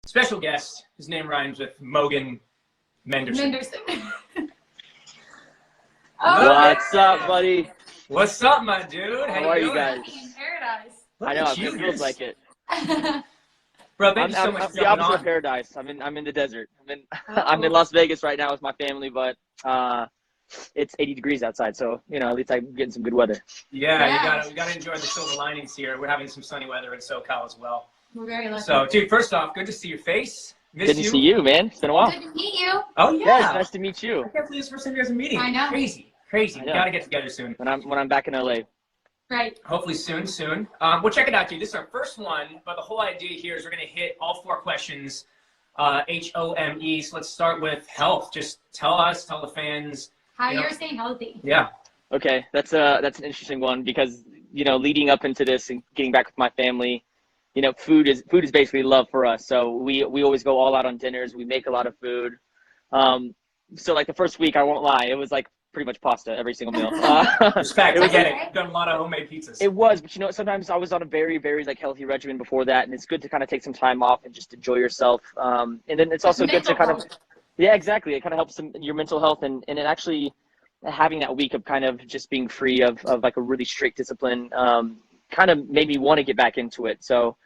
special guest. His name rhymes with Logan Henderson. What's up, buddy? What's up, my dude? How are you guys? In paradise. I know, it feels like it. Bro, thank you so much I'm for the jumping opposite on. of paradise. I'm in the desert. I'm in Las Vegas right now with my family, but it's 80 degrees outside, so you know, at least I'm getting some good weather. Yeah, we gotta enjoy the silver linings here. We're having some sunny weather in SoCal as well. We're very lucky. So, dude, first off, good to see your face. Good to see you, man. It's been a while. Good to meet you. Oh yeah. Yeah, it's nice to meet you. I can't believe it's the first time you guys are meeting. I know. Crazy. I We know. gotta get together soon. When I'm back in LA. Right. Hopefully soon. We'll check it out, dude. This is our first one, but the whole idea here is we're gonna hit all 4 questions, HOME. So let's start with health. Just tell the fans How You know- you're staying healthy. Yeah. Okay, that's an interesting one because you know, leading up into this and getting back with my family, you know, food is basically love for us. So we always go all out on dinners. We make a lot of food. So like the first week, I won't lie, it was like pretty much pasta every single meal. Respect. It was I get it. Done a lot of homemade pizzas. It was, but you know, sometimes I was on a very, very like healthy regimen before that, and it's good to kind of take some time off and just enjoy yourself. And then it's also good to kind of, yeah, exactly. It kind of helps your mental health, and it actually having that week of kind of just being free of like a really strict discipline kind of made me want to get back into it. So,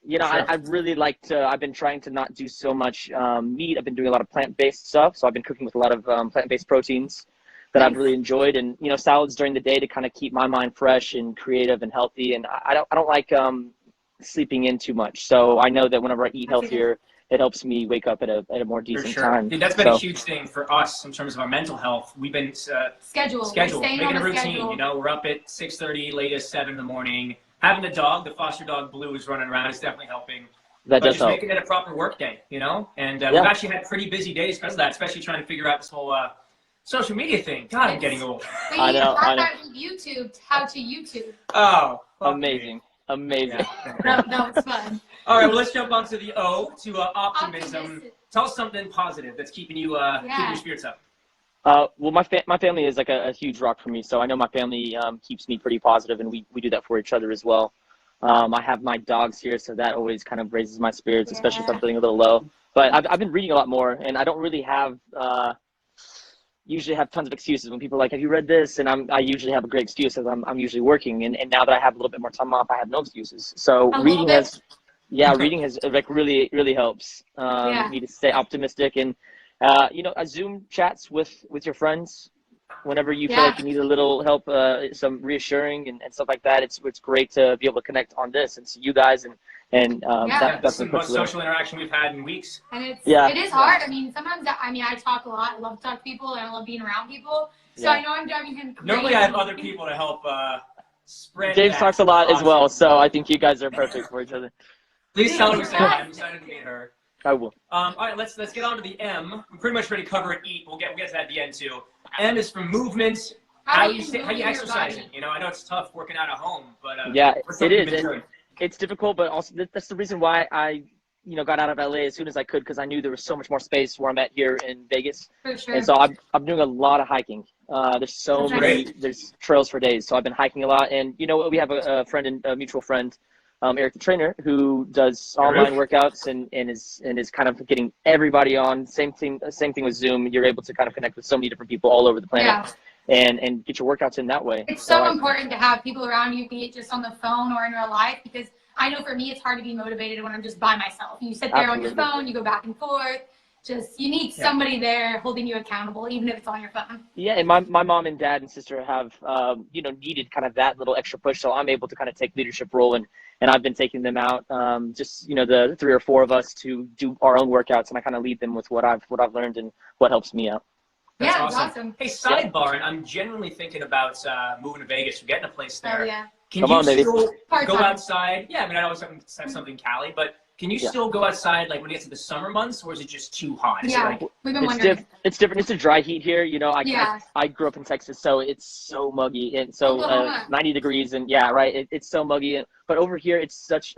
you know, Sure. I really like to, I've been trying to not do so much meat. I've been doing a lot of plant-based stuff. So I've been cooking with a lot of plant-based proteins that I've really enjoyed, and, you know, salads during the day to kind of keep my mind fresh and creative and healthy. And I don't like sleeping in too much. So I know that whenever I eat healthier, it helps me wake up at a more decent time. Dude, that's been a huge thing for us in terms of our mental health. We've been Schedule. making a routine. Schedule. You know, we're up at 6:30, latest 7 in the morning. Having the dog, the foster dog Blue, is running around. It's definitely helping. That But does just help. making it a proper work day, you know. And Yeah. we've actually had pretty busy days because of that, especially trying to figure out this whole social media thing. God, I'm getting old. I know. YouTube. How to YouTube. Oh, Amazing. Yeah. That was fun. All right, well, let's jump on to the O, to optimism. Optimism. Tell us something positive that's keeping you keeping your spirits up. Well, my family is like a huge rock for me, so I know my family keeps me pretty positive, and we do that for each other as well. I have my dogs here, so that always kind of raises my spirits, especially if I'm feeling a little low. But I've been reading a lot more, and I don't really usually have tons of excuses when people are like, have you read this? And I usually have a great excuse because I'm usually working, and now that I have a little bit more time off, I have no excuses. So reading has like really helps me to stay optimistic, and you know, Zoom chats with your friends whenever you feel like you need a little help, some reassuring and stuff like that. It's great to be able to connect on this and see you guys, and That's the most social interaction we've had in weeks. And it is hard. I mean, sometimes I talk a lot. I love to talk to people, and I love being around people. So I know I'm driving him crazy. Normally I have other people to help spread James that talks a lot as well, so positivity. I think you guys are perfect for each other. Please tell her we said hi. I'm excited to meet her. I will. All right, let's get on to the M. We're pretty much ready to cover and eat. We'll get to that at the end too. M is for movement. How you exercising? You know, I know it's tough working out at home, but Yeah, what's it something you've is. been doing? It's difficult, but also that's the reason why I, you know, got out of LA as soon as I could, because I knew there was so much more space where I'm at here in Vegas. For sure. And so I'm doing a lot of hiking. There's so many, there's trails for days. So I've been hiking a lot, and you know, we have a mutual friend, Eric the trainer, who does online workouts and is kind of getting everybody on. Same thing with Zoom. You're able to kind of connect with so many different people all over the planet. And get your workouts in that way. It's so important to have people around you, be it just on the phone or in real life, because I know for me it's hard to be motivated when I'm just by myself. You sit there on your phone, you go back and forth. Just you need somebody there holding you accountable, even if it's on your phone. Yeah, and my mom and dad and sister have you know, needed kind of that little extra push, so I'm able to kind of take leadership role, and I've been taking them out, just, you know, the 3 or 4 of us to do our own workouts, and I kind of lead them with what I've learned and what helps me out. That's awesome. Hey, sidebar, and I'm genuinely thinking about moving to Vegas or getting a place there. Oh, yeah. Can you still go time. outside? Yeah, I mean, I always have something Cali, but can you still go outside like when it gets to the summer months, or is it just too hot? Is it like, we've been wondering. It's different. It's a dry heat here. You know, I grew up in Texas, so it's so muggy, and so 90 degrees, and it's so muggy. But over here, it's such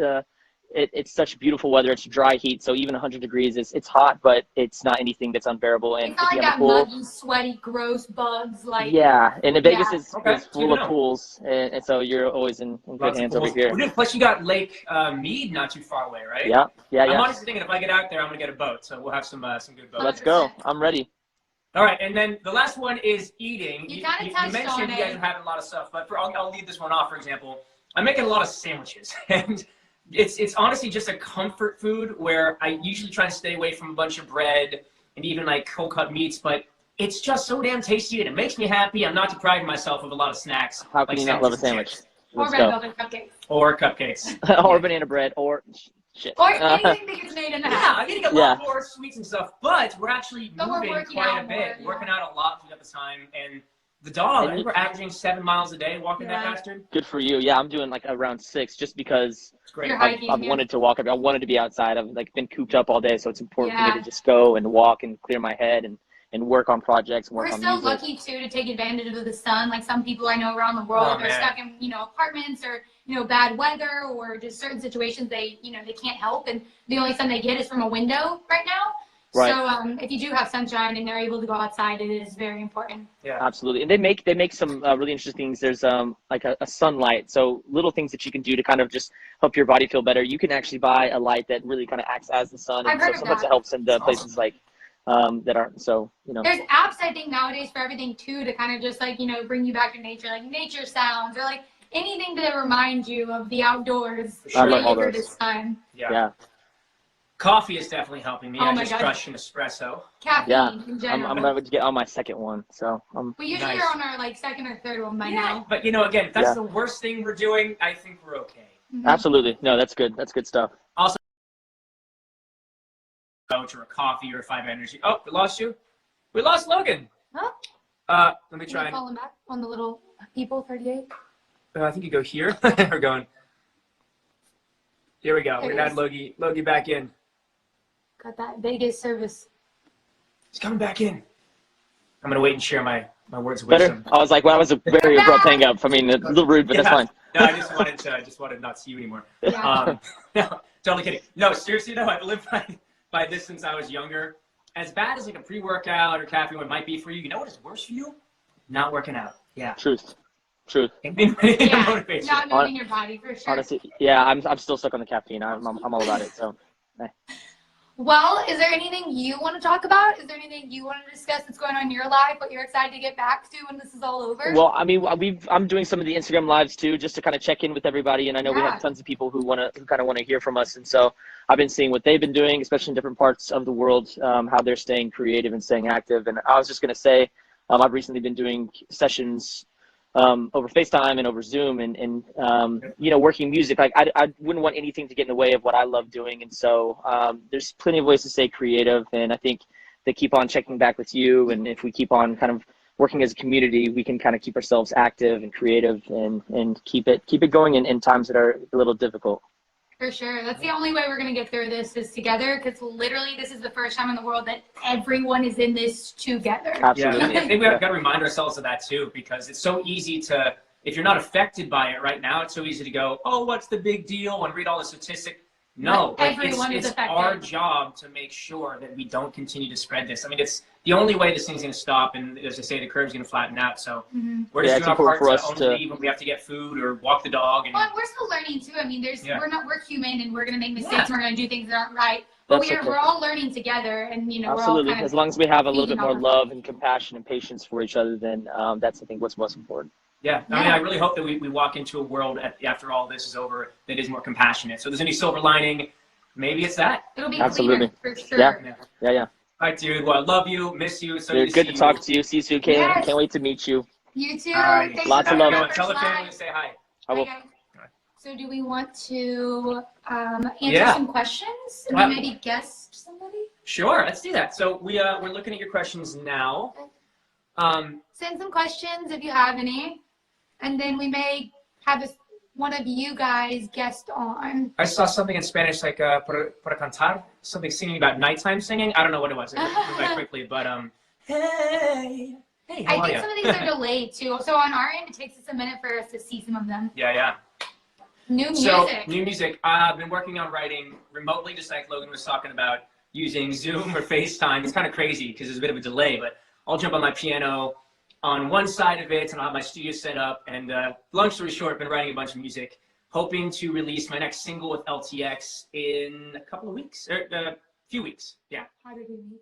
it's such beautiful weather. It's dry heat, so even 100 degrees, it's hot, but it's not anything that's unbearable. And it's not if you like have that a pool, muggy, sweaty, gross bugs. Like yeah, and Vegas is full of know. pools, and so you're always in good hands over here. Plus, you got Lake Mead not too far away, right? Yeah. I'm honestly thinking if I get out there, I'm gonna get a boat, so we'll have some good boats. Let's go. I'm ready. All right, and then the last one is eating. You mentioned you guys are having a lot of stuff, but I'll leave this one off. For example, I'm making a lot of sandwiches, and it's honestly just a comfort food where I usually try to stay away from a bunch of bread and even like cold cut meats, but it's just so damn tasty and it makes me happy. I'm not depriving myself of a lot of snacks. How can you not love a sandwich? Or red velvet cupcakes. Or cupcakes. Or banana bread, or shit. Or anything that gets made in the house. Yeah, I'm getting a lot more sweets and stuff, but we're actually moving quite a bit, more, working out a lot throughout the time, and the dog, I think we're averaging 7 miles a day walking that bastard. Good for you. Yeah, I'm doing like around 6 just because I've wanted to walk. I wanted to be outside. I've like been cooped up all day, so it's important for me to just go and walk and clear my head and work on projects. We're so lucky too to take advantage of the sun. Like some people I know around the world are stuck in apartments or bad weather or just certain situations they can't help, and the only sun they get is from a window right now. Right. So if you do have sunshine and they're able to go outside, it is very important. Yeah, absolutely. And they make some really interesting things. There's like a sunlight, so little things that you can do to kind of just help your body feel better. You can actually buy a light that really kind of acts as the sun, and so sometimes it helps in the places like that aren't so There's apps I think nowadays for everything too to kind of just like bring you back to nature, like nature sounds or like anything to remind you of the outdoors. I love all those. This time. Yeah. Coffee is definitely helping me. I just crushed an espresso. Caffeine in general. I'm about to get on my second one, so we usually are on our like second or third one by now. But again, if that's the worst thing we're doing, I think we're okay. Mm-hmm. Absolutely. No, that's good. That's good stuff. Also, or a coffee or a 5 energy. Oh, we lost you. We lost Logan. Huh? Let me try. Call him back on the little people 38. I think you go here. We're going. Here we go. We're gonna add Logie back in. Got that Vegas service. He's coming back in. I'm gonna wait and share my words of wisdom. I was like, well, that was a very abrupt hang up. I mean, a little rude, but that's fine. No, I just wanted to not see you anymore. Yeah. No, totally kidding. No, seriously though, I've lived by this since I was younger. As bad as like a pre-workout or caffeine might be for you, you know what is worse for you? Not working out. Yeah. Truth. Not moving your body for sure. Honestly, yeah, I'm still stuck on the caffeine. I'm all about it. So. Well, is there anything you want to talk about? Is there anything you want to discuss that's going on in your life, what you're excited to get back to when this is all over? Well, I mean, I'm doing some of the Instagram lives too, just to kind of check in with everybody. And I know we have tons of people who kind of want to hear from us. And so I've been seeing what they've been doing, especially in different parts of the world, how they're staying creative and staying active. And I was just going to say, I've recently been doing sessions over FaceTime and over Zoom and working music. Like I wouldn't want anything to get in the way of what I love doing. And so there's plenty of ways to stay creative. And I think they keep on checking back with you. And if we keep on kind of working as a community, we can kind of keep ourselves active and creative and keep it going in times that are a little difficult. For sure. That's the only way we're going to get through this is together, because literally this is the first time in the world that everyone is in this together. Absolutely. Yeah, I think we've got to remind ourselves of that too, because it's so easy to, if you're not affected by it right now, it's so easy to go, oh, what's the big deal, and read all the statistics. No, it's our job to make sure that we don't continue to spread this. I mean, it's the only way this thing's going to stop, and as I say, the curve's going to flatten out. So we're just doing our part to only leave when we have to get food or walk the dog. And we're still learning too. I mean, we're human, and we're going to make mistakes. And we're going to do things that aren't right. But we're all learning together, and absolutely. we're all kind of as long as we have a little bit more love and compassion and patience for each other, then that's I think what's most important. Yeah, I mean, I really hope that we walk into a world after all this is over that is more compassionate. So if there's any silver lining, maybe it's that. It'll be cleaner, for sure. Yeah. All right, dude. Well, I love you, miss you. So good to talk to you. See you soon, Kayla. Yes. Can't wait to meet you. You too. Right. Lots of love. Tell the family to say hi. I will. So do we want to answer some questions and maybe guest somebody? Sure, let's do that. So we're looking at your questions now. Send some questions if you have any, and then we may have one of you guys guest on. I saw something in Spanish like para cantar, something singing about nighttime singing. I don't know what it was. I went back quickly, but hey, I think some of these are delayed too. So on our end, it takes us a minute for us to see some of them. Yeah. New music. So, new music. I've been working on writing remotely, just like Logan was talking about, using Zoom or FaceTime. It's kind of crazy because there's a bit of a delay, but I'll jump on my piano on one side of it and I'll have my studio set up. And long story short, I've been writing a bunch of music, hoping to release my next single with LTX in a couple of weeks, or a few weeks. Yeah. How did we meet?